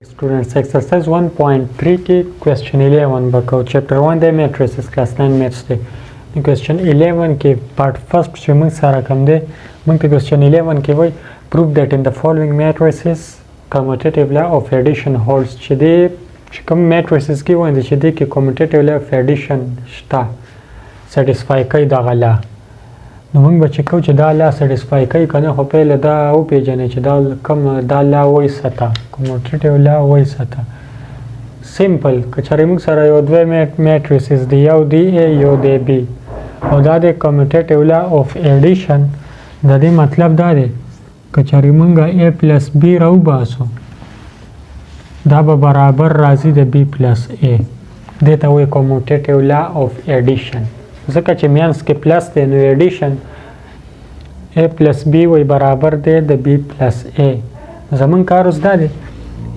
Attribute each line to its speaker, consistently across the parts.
Speaker 1: Students, exercise 1.3 की question 11 बको chapter 1 दे matrices class 9 maths दे question 11 के part first जो मंग सारा कम दे मंग ते question 11 के वही prove that in the following matrices commutative law of addition holds चदे कम matrices की वही चदे कि commutative law of addition स्टा satisfy कई दागला نو موږ به چې کوو چې دا لا سټیسفای کوي که نه خو پهله دا وپېژنئ چې دا کوم دا لا وایي سطح کوموټیټیو لا وایي سطح سمپل که چېرې موږ سره یو دوه میټریسز دي یو دی ا یو دی بی او دا د کوموټیټیو لا اف ایډیشن د دې مطلب دا دی که چېرې موږ ا پلس بی راوباسو دا به برابر راځي د بی پلس ا دې ته وایي کوموټیټیو لا اف ایډیشن ځکه چې مینس کې پلس دی نو ایډیشن ا پلس بی وی برابر دی د بی پلس ا زمون کار اوس دا دی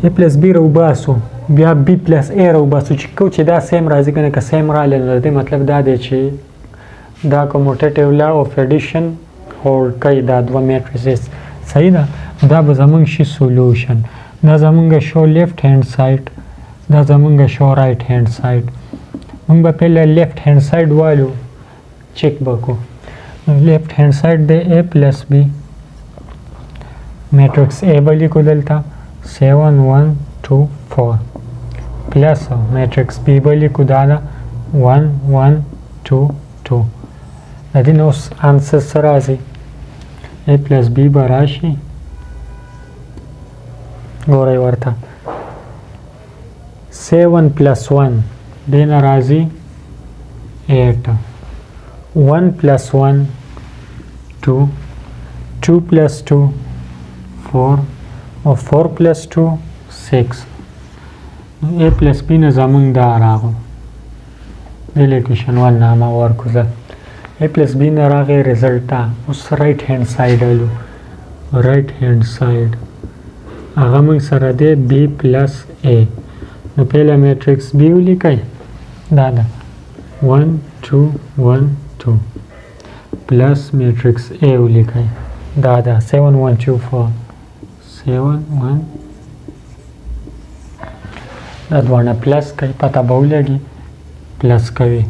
Speaker 1: ا پلس بی راوباسو بیا بی پلس ا راوباسو چې کو چې دا سیم راځي کنه که سیم رااله نو د مطلب دا دی چې دا کوموټیټیو لا اف ایډیشن هولډ کوي دا دوه میټریسز صحیح ده دا به زمونږ شي سولوشن دا زمونږ شو لیفت هاند سایډ دا زمونږ شو رایټ هاند سایډ موږ به پهله لیفت هاند سایډ والو چیک وکړو لیفت هاند سایډ دی ا پلس بی میټرکس ا به لیکو دلته 7 1 2 4 پلس میټرکس بی به لیکو دا 1 1 2 2 د دې نو انسر سره راځي ا پلس بی به راشي ګورئ ورته 7 پلس 1 دین راځي 8 1 plus 1 2 2 plus 2 4 or 4 plus 2 6 a plus b نه زمونږ دا راغو د لیکویشن 1 نامه ورکو زه a plus b نه راغی رزلټ دا اوس رایټ هاند سایډ الو رایټ هاند سایډ هغه موږ سره دی b plus a نو پهله میټرکس b ولیکئ دا ده 1 2 1 2 plus matrix A ولیکئ دا ده 7 1 2 4 7 1 دا دوانه پلس کوي پته به ولګي پلس کوي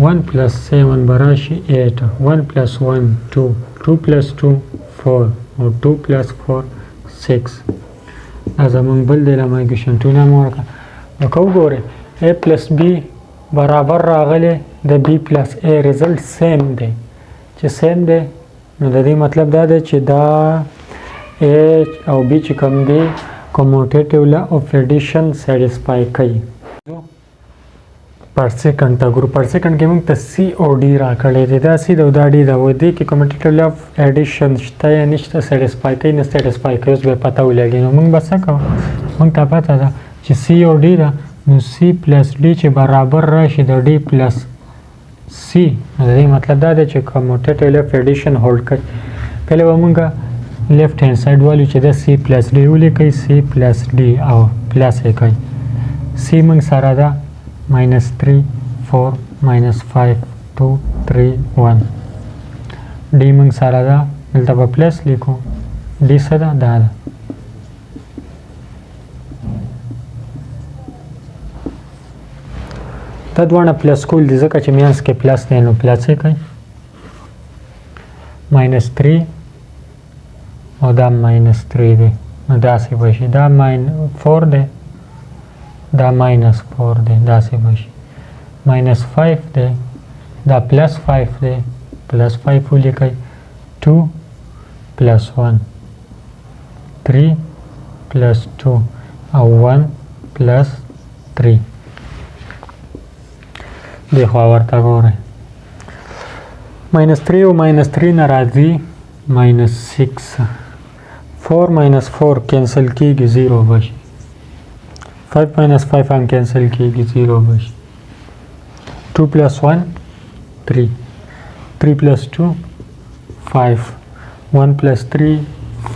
Speaker 1: 1 plus 7 به راشي 8 1 plus 1 2 2 plus 2 4 او 2 plus 4 6 دا زمونږ بل دی لمایګیشن 2 نامه ورکړه نو که وګورئ A plus B برابر راغلی د بی پلس ا ریزلټ سیم دی چې سیم دی نو د دې مطلب دا دی چې دا ا او بی چې کوم دی کوموټیټیو لا اف ایډیشن سیټیسفای کوي پر سیکنډ ته ګورو پر سیکنډ کې موږ ته سی او ډي راکړی دی دا سی دا ډي دا و دی کې کوموټیټیو لا اف ایډیشن شته یا نشته سیټیسفای کوي نه سیټیسفای کوي اوس به پته ولګي نو موږ به څه کوو موږ ته پته ده چې سی او ډي ده نو سی پلس ډی چې برابر راشي د ډی پلس سی نو د دې مطلب دا دی چې کوموټیټیو لا اف ایډیشن هولډ کوي پهله به موږ لیفت هاند سایډ والو چې د سی پلس ډی ولیکئ سی پلس ډی او پلس یې کوئ سی موږ سره ده -3 4 -5 2 3 1 ډی موږ سره ده دلته به پلس لیکو ډی څه ده دا ده دا دوانه پلس کول دي ځکه چې مینس کې پلس دی نو پلس یې کوئ -3 او دا -3 دی نو داسې به شي دا -4 دی دا -4 دی داسې به شي -5 دی دا +5 دی +5 ولیکئ 2 plus 1 3 plus 2 او 1 plus 3 دی خوا ورته ګورئ -3 او -3 نه راځي -6 4 -4 کینسل کېږي 0 به شي 5 -5 هم کینسل کېږي 0 به شي 2 plus 1 3 3 plus 2 5 1 plus 3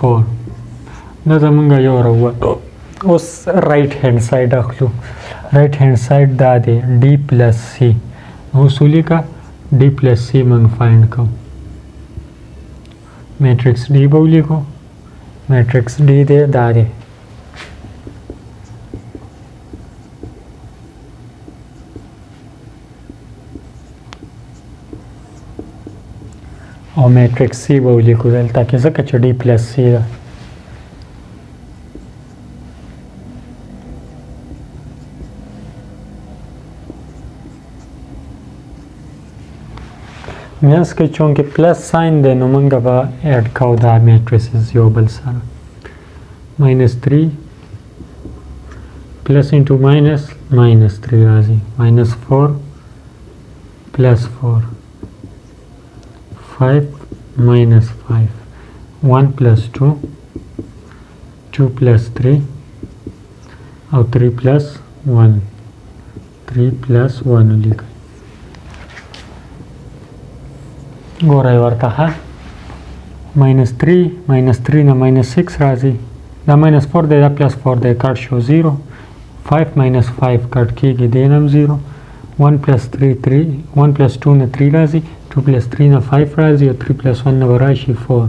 Speaker 1: 4 دا زمونږ یو راووتو اوس رایټ هاند سایډ اخلو رایټ هاند سایډ دا دی ډی پلس سی اوس ولیکه ډی پلس سی موږ فایند کوو میټرکس ډی به ولیکو میټرکس ډی دی دا دی او میټریکس سی به ولیکو دلته کې ځکه چې ډي پلس سی ده. مینس کې چونکې پلس ساین دی نو موږ به ایډ کوو دا میټریسز یو بل سره. -3 plus into minus -3 راځي -4 plus 4 5 minus 5 1 plus 2 2 plus 3 او 3 plus 1 3 plus 1 ولیکئ. ګورئ ورته ښه -3 نه -6 راځي دا -4 دی دا +4 دی کټ شو 0 5 minus 5 کټ کېږي دی هم 0 1 plus 3 3 1 plus 2 نه 3 راځي 2 plus 3 نه 5 راځي او 3 plus 1 نه به راشي 4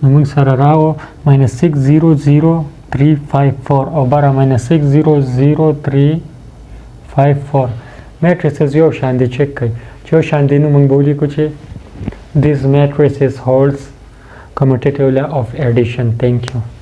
Speaker 1: نو موږ سره راو -6 0 0 3 5 4 او بره -6 0 0 3 5 4 میټریسز یو شان دي چک کړئ چې یو شان دي نو موږ به ولیکو چې this matrices holds commutative law of addition. Thank you.